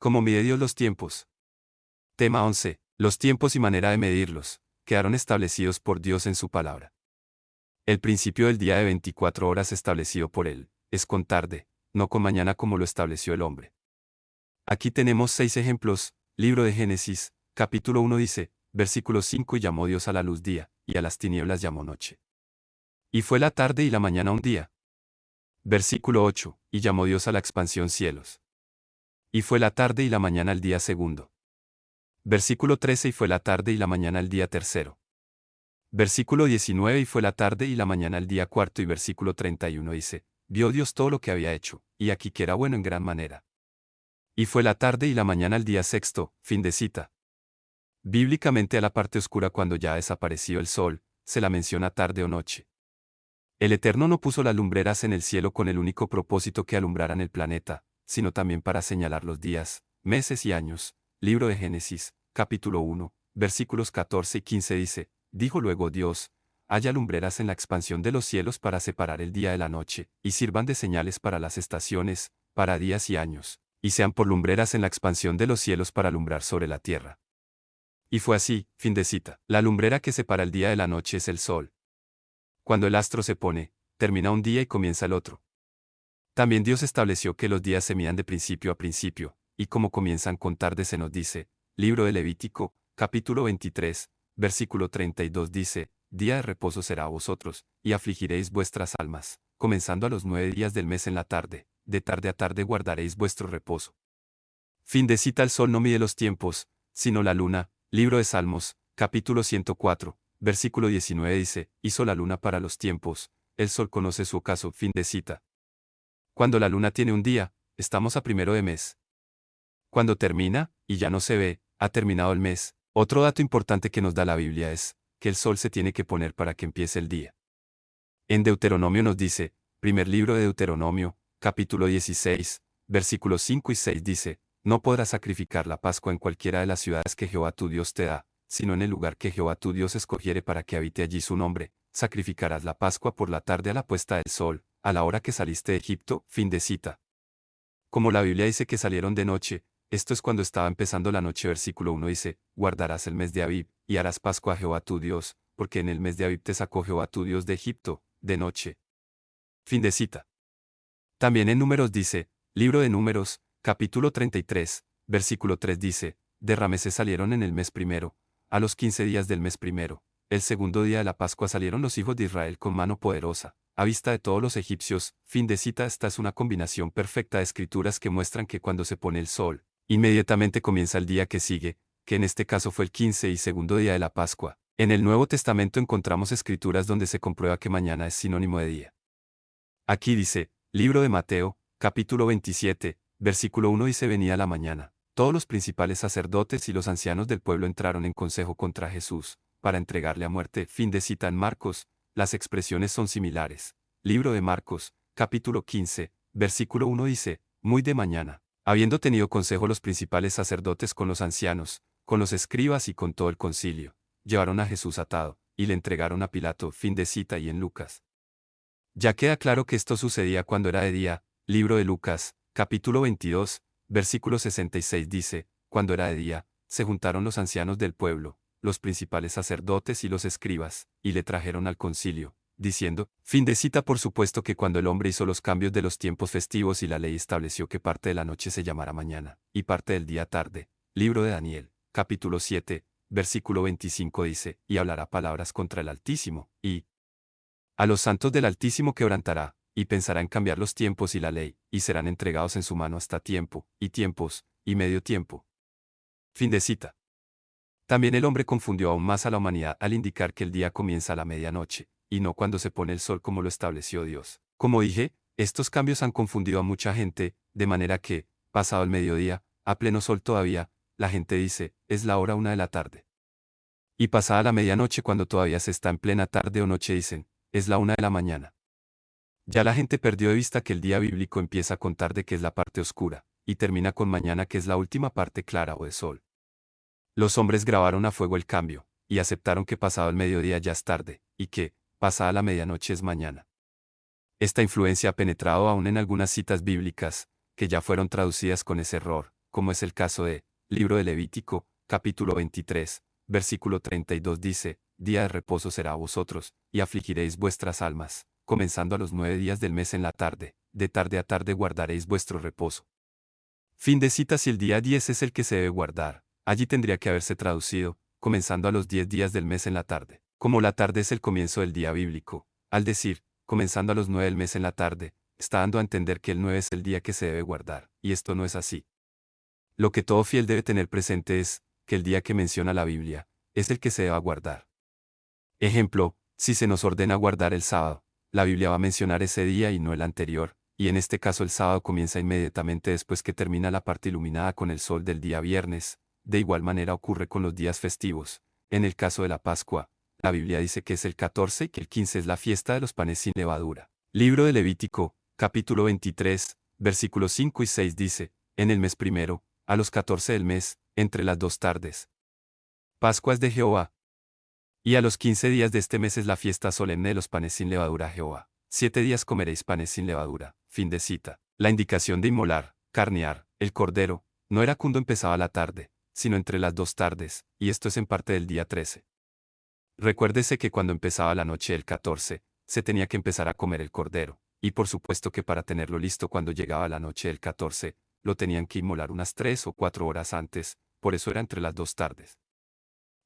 ¿Cómo mide Dios los tiempos? Tema 11. Los tiempos y manera de medirlos, quedaron establecidos por Dios en su palabra. El principio del día de 24 horas establecido por Él, es con tarde, no con mañana como lo estableció el hombre. Aquí tenemos 6 ejemplos. Libro de Génesis, capítulo 1 dice, versículo 5: y llamó Dios a la luz día, y a las tinieblas llamó noche. Y fue la tarde y la mañana un día. Versículo 8, y llamó Dios a la expansión cielos. Y fue la tarde y la mañana el día segundo. Versículo 13, y fue la tarde y la mañana el día tercero. Versículo 19, y fue la tarde y la mañana el día cuarto. Y versículo 31 dice, vio Dios todo lo que había hecho, y aquí que era bueno en gran manera. Y fue la tarde y la mañana el día sexto. Fin de cita. Bíblicamente a la parte oscura cuando ya ha desaparecido el sol, se la menciona tarde o noche. El Eterno no puso las lumbreras en el cielo con el único propósito que alumbraran el planeta, sino también para señalar los días, meses y años. Libro de Génesis, capítulo 1, versículos 14 y 15 dice, dijo luego Dios, haya lumbreras en la expansión de los cielos para separar el día de la noche, y sirvan de señales para las estaciones, para días y años, y sean por lumbreras en la expansión de los cielos para alumbrar sobre la tierra. Y fue así. Fin de cita. La lumbrera que separa el día de la noche es el sol. Cuando el astro se pone, termina un día y comienza el otro. También Dios estableció que los días se midan de principio a principio, y como comienzan con tarde se nos dice, libro de Levítico, capítulo 23, versículo 32 dice, día de reposo será a vosotros, y afligiréis vuestras almas, comenzando a los 9 días del mes en la tarde, de tarde a tarde guardaréis vuestro reposo. Fin de cita. El sol no mide los tiempos, sino la luna. Libro de Salmos, capítulo 104, versículo 19 dice, hizo la luna para los tiempos, el sol conoce su ocaso. Fin de cita. Cuando la luna tiene un día, estamos a primero de mes. Cuando termina, y ya no se ve, ha terminado el mes. Otro dato importante que nos da la Biblia es, que el sol se tiene que poner para que empiece el día. En Deuteronomio nos dice, primer libro de Deuteronomio, capítulo 16, versículos 5 y 6 dice, no podrás sacrificar la Pascua en cualquiera de las ciudades que Jehová tu Dios te da, sino en el lugar que Jehová tu Dios escogiere para que habite allí su nombre. Sacrificarás la Pascua por la tarde a la puesta del sol, a la hora que saliste de Egipto. Fin de cita. Como la Biblia dice que salieron de noche, esto es cuando estaba empezando la noche. Versículo 1 dice, guardarás el mes de Abib, y harás Pascua a Jehová tu Dios, porque en el mes de Abib te sacó Jehová tu Dios de Egipto, de noche. Fin de cita. También en Números dice, libro de Números, capítulo 33, versículo 3 dice, de Rameses salieron en el mes primero, a los 15 días del mes primero, el segundo día de la Pascua salieron los hijos de Israel con mano poderosa, a vista de todos los egipcios. Fin de cita. Esta es una combinación perfecta de escrituras que muestran que cuando se pone el sol, inmediatamente comienza el día que sigue, que en este caso fue el 15 y segundo día de la Pascua. En el Nuevo Testamento encontramos escrituras donde se comprueba que mañana es sinónimo de día. Aquí dice, libro de Mateo, capítulo 27, versículo 1 dice, venía la mañana. Todos los principales sacerdotes y los ancianos del pueblo entraron en consejo contra Jesús, para entregarle a muerte. Fin de cita. En Marcos, las expresiones son similares. Libro de Marcos, capítulo 15, versículo 1 dice, muy de mañana, habiendo tenido consejo los principales sacerdotes con los ancianos, con los escribas y con todo el concilio, llevaron a Jesús atado, y le entregaron a Pilato. Fin de cita. Y en Lucas. Ya queda claro que esto sucedía cuando era de día. Libro de Lucas, capítulo 22, versículo 66 dice, cuando era de día, se juntaron los ancianos del pueblo, los principales sacerdotes y los escribas, y le trajeron al concilio, diciendo, fin de cita. Por supuesto que cuando el hombre hizo los cambios de los tiempos festivos y la ley estableció que parte de la noche se llamara mañana, y parte del día tarde. Libro de Daniel, capítulo 7, versículo 25 dice, y hablará palabras contra el Altísimo, y a los santos del Altísimo quebrantará, y pensará en cambiar los tiempos y la ley, y serán entregados en su mano hasta tiempo, y tiempos, y medio tiempo. Fin de cita. También el hombre confundió aún más a la humanidad al indicar que el día comienza a la medianoche, y no cuando se pone el sol como lo estableció Dios. Como dije, estos cambios han confundido a mucha gente, de manera que, pasado el mediodía, a pleno sol todavía, la gente dice, es la hora 1 de la tarde. Y pasada la medianoche cuando todavía se está en plena tarde o noche dicen, es la 1 de la mañana. Ya la gente perdió de vista que el día bíblico empieza con tarde, que es la parte oscura, y termina con mañana, que es la última parte clara o de sol. Los hombres grabaron a fuego el cambio, y aceptaron que pasado el mediodía ya es tarde, y que, pasada la medianoche es mañana. Esta influencia ha penetrado aún en algunas citas bíblicas, que ya fueron traducidas con ese error, como es el caso de, libro de Levítico, capítulo 23, versículo 32 dice, día de reposo será a vosotros, y afligiréis vuestras almas, comenzando a los 9 días del mes en la tarde, de tarde a tarde guardaréis vuestro reposo. Fin de cita. Si el día 10 es el que se debe guardar, allí tendría que haberse traducido, comenzando a los 10 días del mes en la tarde. Como la tarde es el comienzo del día bíblico, al decir, comenzando a los 9 del mes en la tarde, está dando a entender que el 9 es el día que se debe guardar, y esto no es así. Lo que todo fiel debe tener presente es, que el día que menciona la Biblia, es el que se debe guardar. Ejemplo, si se nos ordena guardar el sábado, la Biblia va a mencionar ese día y no el anterior, y en este caso el sábado comienza inmediatamente después que termina la parte iluminada con el sol del día viernes. De igual manera ocurre con los días festivos. En el caso de la Pascua, la Biblia dice que es el 14 y que el 15 es la fiesta de los panes sin levadura. Libro de Levítico, capítulo 23, versículos 5 y 6 dice, en el mes primero, a los 14 del mes, entre las 2 tardes. Pascua es de Jehová. Y a los 15 días de este mes es la fiesta solemne de los panes sin levadura a Jehová. 7 días comeréis panes sin levadura. Fin de cita. La indicación de inmolar, carnear, el cordero, no era cuando empezaba la tarde, sino entre las 2 tardes, y esto es en parte del día 13. Recuérdese que cuando empezaba la noche del 14, se tenía que empezar a comer el cordero, y por supuesto que para tenerlo listo cuando llegaba la noche del 14, lo tenían que inmolar unas 3 o 4 horas antes, por eso era entre las 2 tardes.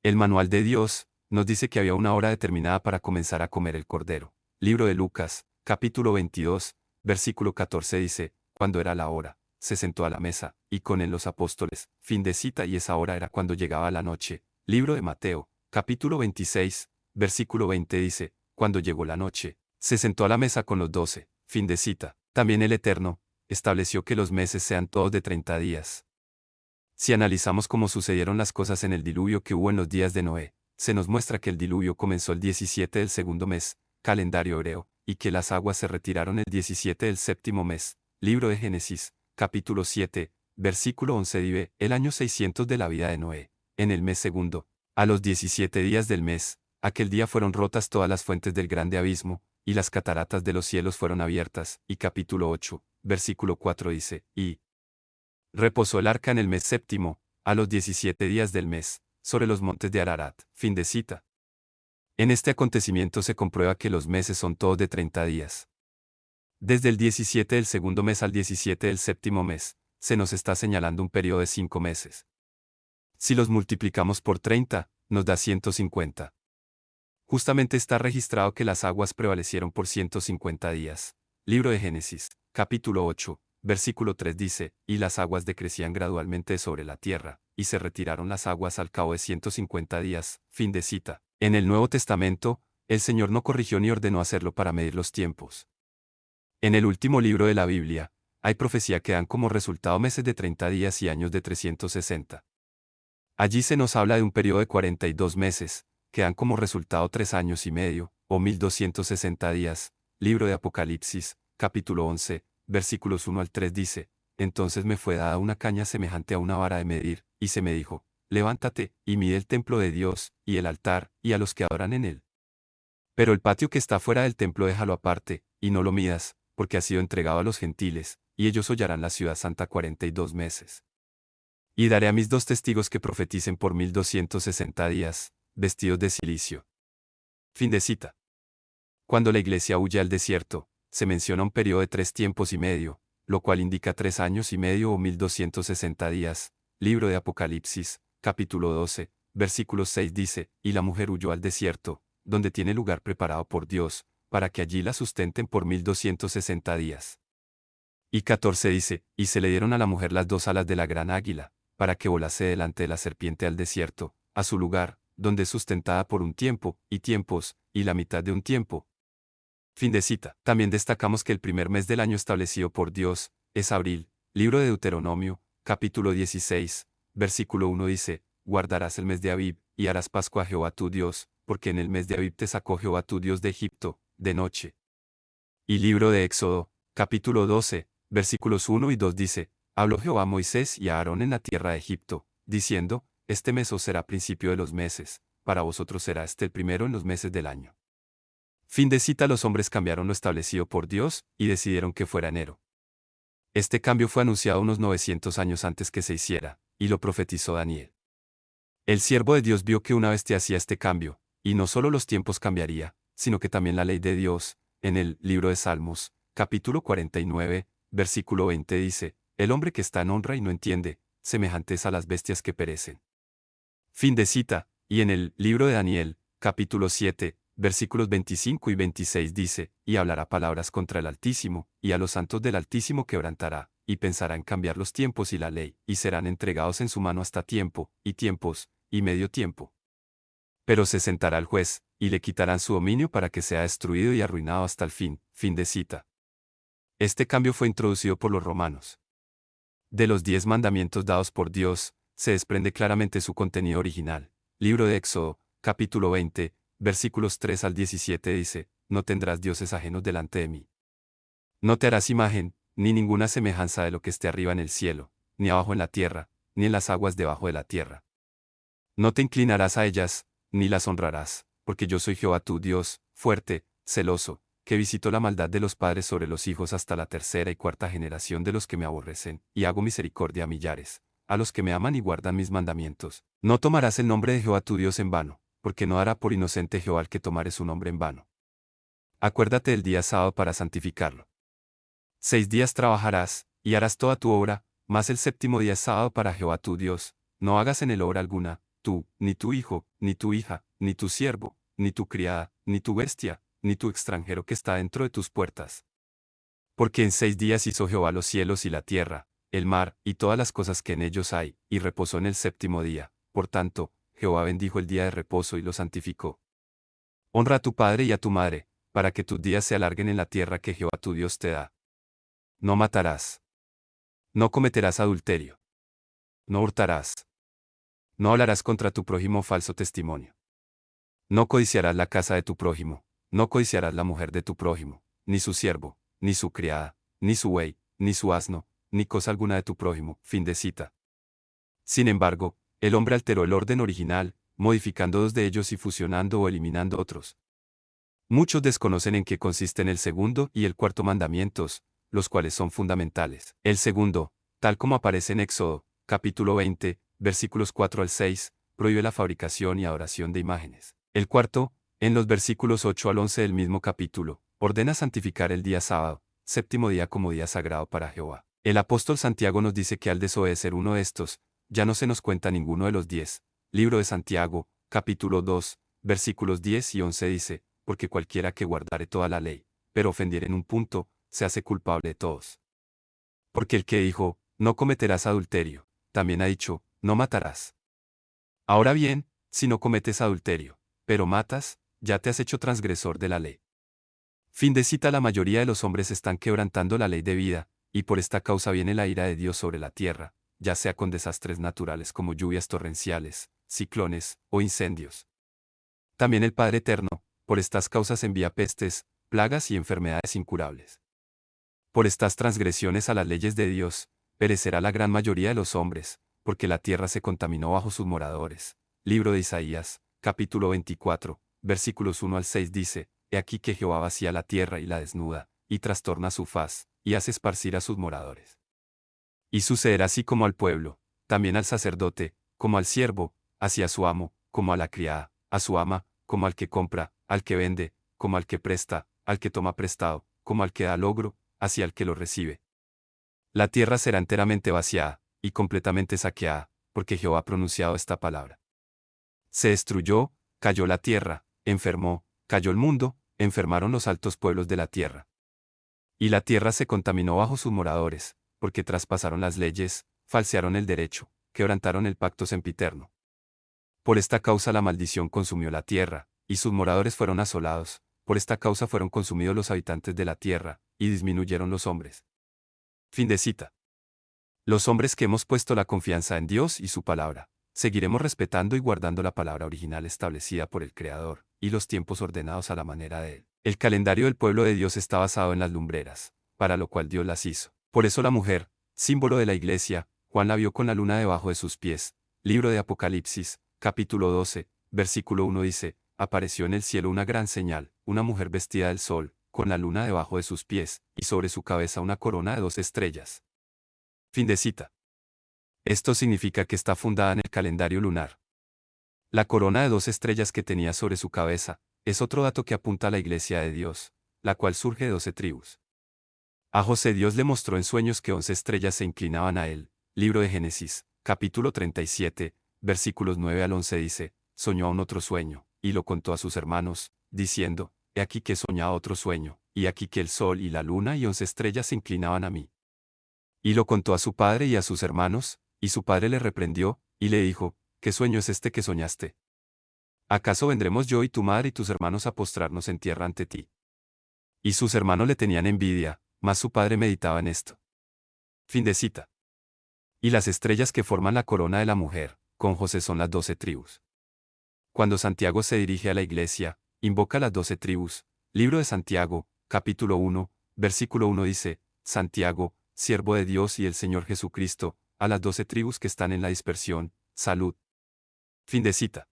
El manual de Dios nos dice que había una hora determinada para comenzar a comer el cordero. Libro de Lucas, capítulo 22, versículo 14 dice, cuando era la hora, se sentó a la mesa, y con él los apóstoles. Fin de cita. Y esa hora era cuando llegaba la noche. Libro de Mateo, capítulo 26, versículo 20 dice, cuando llegó la noche, se sentó a la mesa con los 12. Fin de cita. También el Eterno estableció que los meses sean todos de 30 días. Si analizamos cómo sucedieron las cosas en el diluvio que hubo en los días de Noé, se nos muestra que el diluvio comenzó el 17 del segundo mes, calendario hebreo, y que las aguas se retiraron el 17 del séptimo mes. Libro de Génesis, capítulo 7, versículo 11 dice, el año 600 de la vida de Noé, en el mes segundo, a los 17 días del mes, aquel día fueron rotas todas las fuentes del grande abismo, y las cataratas de los cielos fueron abiertas. Y capítulo 8, versículo 4 dice, y reposó el arca en el mes séptimo, a los 17 días del mes, sobre los montes de Ararat. Fin de cita. En este acontecimiento se comprueba que los meses son todos de 30 días. Desde el 17 del segundo mes al 17 del séptimo mes, se nos está señalando un periodo de 5 meses. Si los multiplicamos por 30, nos da 150. Justamente está registrado que las aguas prevalecieron por 150 días. Libro de Génesis, capítulo 8, versículo 3 dice, y las aguas decrecían gradualmente sobre la tierra, y se retiraron las aguas al cabo de 150 días. Fin de cita. En el Nuevo Testamento, el Señor no corrigió ni ordenó hacerlo para medir los tiempos. En el último libro de la Biblia, hay profecía que dan como resultado meses de 30 días y años de 360. Allí se nos habla de un periodo de 42 meses, que dan como resultado 3 años y medio, o 1260 días. Libro de Apocalipsis, capítulo 11, versículos 1 al 3 dice, entonces me fue dada una caña semejante a una vara de medir, y se me dijo, levántate, y mide el templo de Dios, y el altar, y a los que adoran en él. Pero el patio que está fuera del templo déjalo aparte, y no lo midas, porque ha sido entregado a los gentiles, y ellos hollarán la ciudad santa 42 meses. Y daré a mis 2 testigos que profeticen por 1260 días, vestidos de cilicio. Fin de cita. Cuando la iglesia huye al desierto, se menciona un periodo de 3 tiempos y medio, lo cual indica 3 años y medio o 1260 días. Libro de Apocalipsis, capítulo 12, versículo 6 dice, y la mujer huyó al desierto, donde tiene lugar preparado por Dios, para que allí la sustenten por 1260 días. Y 14 dice, y se le dieron a la mujer las 2 alas de la gran águila, para que volase delante de la serpiente al desierto, a su lugar, donde es sustentada por un tiempo, y tiempos, y la mitad de un tiempo. Fin de cita. También destacamos que el primer mes del año establecido por Dios es abril. Libro de Deuteronomio, capítulo 16, versículo 1 dice, guardarás el mes de Abib, y harás Pascua a Jehová tu Dios, porque en el mes de Abib te sacó Jehová tu Dios de Egipto, de noche. Y libro de Éxodo, capítulo 12, versículos 1 y 2 dice, habló Jehová a Moisés y a Aarón en la tierra de Egipto, diciendo, este mes os será principio de los meses, para vosotros será este el primero en los meses del año. Fin de cita. Los hombres cambiaron lo establecido por Dios, y decidieron que fuera enero. Este cambio fue anunciado unos 900 años antes que se hiciera, y lo profetizó Daniel. El siervo de Dios vio que una vez te hacía este cambio, y no solo los tiempos cambiaría, sino que también la ley de Dios, en el libro de Salmos, capítulo 49, versículo 20 dice, el hombre que está en honra y no entiende, semejante es a las bestias que perecen. Fin de cita, y en el libro de Daniel, capítulo 7, versículos 25 y 26 dice, y hablará palabras contra el Altísimo, y a los santos del Altísimo quebrantará, y pensará en cambiar los tiempos y la ley, y serán entregados en su mano hasta tiempo, y tiempos, y medio tiempo. Pero se sentará el juez, y le quitarán su dominio para que sea destruido y arruinado hasta el fin. Fin de cita. Este cambio fue introducido por los romanos. De los 10 mandamientos dados por Dios, se desprende claramente su contenido original. Libro de Éxodo, capítulo 20, versículos 3 al 17 dice, no tendrás dioses ajenos delante de mí. No te harás imagen, ni ninguna semejanza de lo que esté arriba en el cielo, ni abajo en la tierra, ni en las aguas debajo de la tierra. No te inclinarás a ellas, ni las honrarás, porque yo soy Jehová tu Dios, fuerte, celoso, que visito la maldad de los padres sobre los hijos hasta la tercera y cuarta generación de los que me aborrecen, y hago misericordia a millares, a los que me aman y guardan mis mandamientos. No tomarás el nombre de Jehová tu Dios en vano, porque no hará por inocente Jehová el que tomare su nombre en vano. Acuérdate del día sábado para santificarlo. 6 días trabajarás, y harás toda tu obra, mas el séptimo día es sábado para Jehová tu Dios, no hagas en él obra alguna, tú, ni tu hijo, ni tu hija, ni tu siervo, ni tu criada, ni tu bestia, ni tu extranjero que está dentro de tus puertas. Porque en 6 días hizo Jehová los cielos y la tierra, el mar, y todas las cosas que en ellos hay, y reposó en el séptimo día. Por tanto, Jehová bendijo el día de reposo y lo santificó. Honra a tu padre y a tu madre, para que tus días se alarguen en la tierra que Jehová tu Dios te da. No matarás. No cometerás adulterio. No hurtarás. No hablarás contra tu prójimo falso testimonio. No codiciarás la casa de tu prójimo, no codiciarás la mujer de tu prójimo, ni su siervo, ni su criada, ni su buey, ni su asno, ni cosa alguna de tu prójimo. Fin de cita. Sin embargo, el hombre alteró el orden original, modificando 2 de ellos y fusionando o eliminando otros. Muchos desconocen en qué consisten el segundo y el cuarto mandamientos, los cuales son fundamentales. El segundo, tal como aparece en Éxodo, capítulo 20, versículos 4 al 6, prohíbe la fabricación y adoración de imágenes. El cuarto, en los versículos 8 al 11 del mismo capítulo, ordena santificar el día sábado, séptimo día como día sagrado para Jehová. El apóstol Santiago nos dice que al desobedecer uno de estos, ya no se nos cuenta ninguno de los 10. Libro de Santiago, capítulo 2, versículos 10 y 11 dice, porque cualquiera que guardare toda la ley, pero ofendiere en un punto, se hace culpable de todos. Porque el que dijo, no cometerás adulterio, también ha dicho, no matarás. Ahora bien, si no cometes adulterio, pero matas, ya te has hecho transgresor de la ley. Fin de cita. La mayoría de los hombres están quebrantando la ley de vida, y por esta causa viene la ira de Dios sobre la tierra, ya sea con desastres naturales como lluvias torrenciales, ciclones o incendios. También el Padre Eterno, por estas causas envía pestes, plagas y enfermedades incurables. Por estas transgresiones a las leyes de Dios, perecerá la gran mayoría de los hombres, porque la tierra se contaminó bajo sus moradores. Libro de Isaías, capítulo 24, versículos 1 al 6 dice, He aquí que Jehová vacía la tierra y la desnuda, y trastorna su faz, y hace esparcir a sus moradores. Y sucederá así como al pueblo, también al sacerdote, como al siervo, así a su amo, como a la criada, a su ama, como al que compra, al que vende, como al que presta, al que toma prestado, como al que da logro, así al que lo recibe. La tierra será enteramente vaciada, y completamente saqueada, porque Jehová ha pronunciado esta palabra. Se destruyó, cayó la tierra, enfermó, cayó el mundo, enfermaron los altos pueblos de la tierra. Y la tierra se contaminó bajo sus moradores, porque traspasaron las leyes, falsearon el derecho, quebrantaron el pacto sempiterno. Por esta causa la maldición consumió la tierra, y sus moradores fueron asolados, por esta causa fueron consumidos los habitantes de la tierra, y disminuyeron los hombres. Fin de cita. Los hombres que hemos puesto la confianza en Dios y su palabra, seguiremos respetando y guardando la palabra original establecida por el Creador, y los tiempos ordenados a la manera de Él. El calendario del pueblo de Dios está basado en las lumbreras, para lo cual Dios las hizo. Por eso la mujer, símbolo de la iglesia, Juan la vio con la luna debajo de sus pies. Libro de Apocalipsis, capítulo 12, versículo 1 dice, apareció en el cielo una gran señal, una mujer vestida del sol, con la luna debajo de sus pies, y sobre su cabeza una corona de 2 estrellas. Fin de cita. Esto significa que está fundada en el calendario lunar. La corona de 2 estrellas que tenía sobre su cabeza es otro dato que apunta a la iglesia de Dios, la cual surge de 12 tribus. A José Dios le mostró en sueños que 11 estrellas se inclinaban a él. Libro de Génesis, capítulo 37, versículos 9 al 11 dice, soñó aún otro sueño, y lo contó a sus hermanos, diciendo, he aquí que he soñado otro sueño, y aquí que el sol y la luna y 11 estrellas se inclinaban a mí. Y lo contó a su padre y a sus hermanos, y su padre le reprendió, y le dijo, ¿qué sueño es este que soñaste? ¿Acaso vendremos yo y tu madre y tus hermanos a postrarnos en tierra ante ti? Y sus hermanos le tenían envidia, mas su padre meditaba en esto. Fin de cita. Y las estrellas que forman la corona de la mujer, con José son las 12 tribus. Cuando Santiago se dirige a la iglesia, invoca las 12 tribus. Libro de Santiago, capítulo 1, versículo 1 dice, Santiago, siervo de Dios y el Señor Jesucristo, a las 12 tribus que están en la dispersión, salud. Fin de cita.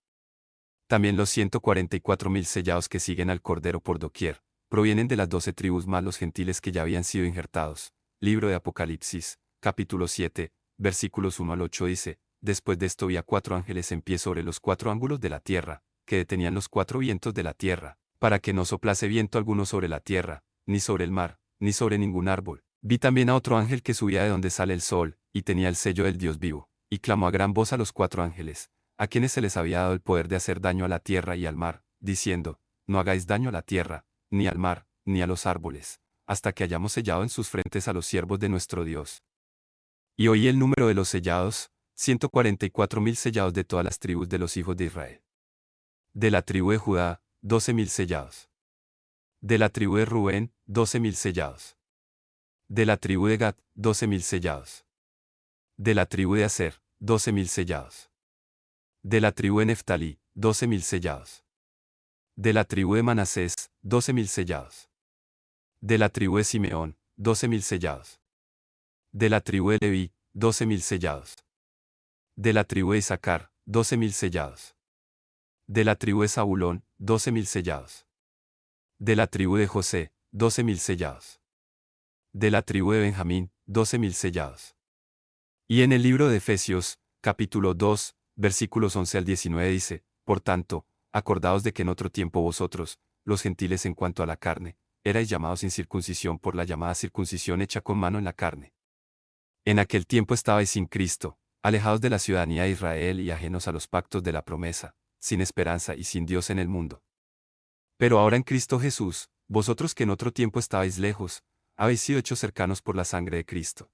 También los 144.000 sellados que siguen al Cordero por doquier, provienen de las 12 tribus más los gentiles que ya habían sido injertados. Libro de Apocalipsis, capítulo 7, versículos 1 al 8 dice, después de esto vi a 4 ángeles en pie sobre los 4 ángulos de la tierra, que detenían los 4 vientos de la tierra, para que no soplase viento alguno sobre la tierra, ni sobre el mar, ni sobre ningún árbol. Vi también a otro ángel que subía de donde sale el sol, y tenía el sello del Dios vivo, y clamó a gran voz a los 4 ángeles, a quienes se les había dado el poder de hacer daño a la tierra y al mar, diciendo, no hagáis daño a la tierra, ni al mar, ni a los árboles, hasta que hayamos sellado en sus frentes a los siervos de nuestro Dios. Y oí el número de los sellados, 144.000 sellados de todas las tribus de los hijos de Israel. De la tribu de Judá, 12.000 sellados. De la tribu de Rubén, 12.000 sellados. De la tribu de Gad, 12.000 sellados. De la tribu de Aser, 12.000 sellados. De la tribu de Neftalí, 12.000 sellados. De la tribu de Manasés, 12.000 sellados. De la tribu de Simeón, 12.000 sellados. De la tribu de Leví, 12.000 sellados. De la tribu de Isaacar, 12.000 sellados. De la tribu de Zabulón, 12.000 sellados. De la tribu de José, 12.000 sellados. De la tribu de Benjamín, 12.000 sellados. Y en el libro de Efesios, capítulo 2, versículos 11 al 19 dice, por tanto, acordaos de que en otro tiempo vosotros, los gentiles en cuanto a la carne, erais llamados sin circuncisión por la llamada circuncisión hecha con mano en la carne. En aquel tiempo estabais sin Cristo, alejados de la ciudadanía de Israel y ajenos a los pactos de la promesa, sin esperanza y sin Dios en el mundo. Pero ahora en Cristo Jesús, vosotros que en otro tiempo estabais lejos, habéis sido hechos cercanos por la sangre de Cristo.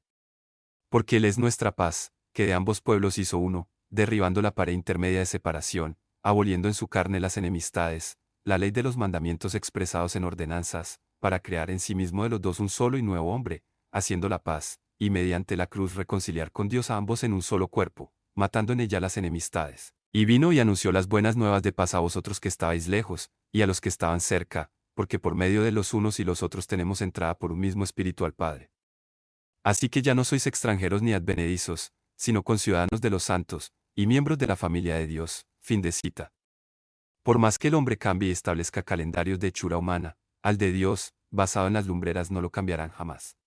Porque Él es nuestra paz, que de ambos pueblos hizo uno, derribando la pared intermedia de separación, aboliendo en su carne las enemistades, la ley de los mandamientos expresados en ordenanzas, para crear en sí mismo de los dos un solo y nuevo hombre, haciendo la paz, y mediante la cruz reconciliar con Dios a ambos en un solo cuerpo, matando en ella las enemistades. Y vino y anunció las buenas nuevas de paz a vosotros que estabais lejos, y a los que estaban cerca, porque por medio de los unos y los otros tenemos entrada por un mismo espíritu al Padre. Así que ya no sois extranjeros ni advenedizos, sino conciudadanos de los santos, y miembros de la familia de Dios. Fin de cita. Por más que el hombre cambie y establezca calendarios de hechura humana, al de Dios, basado en las lumbreras no lo cambiarán jamás.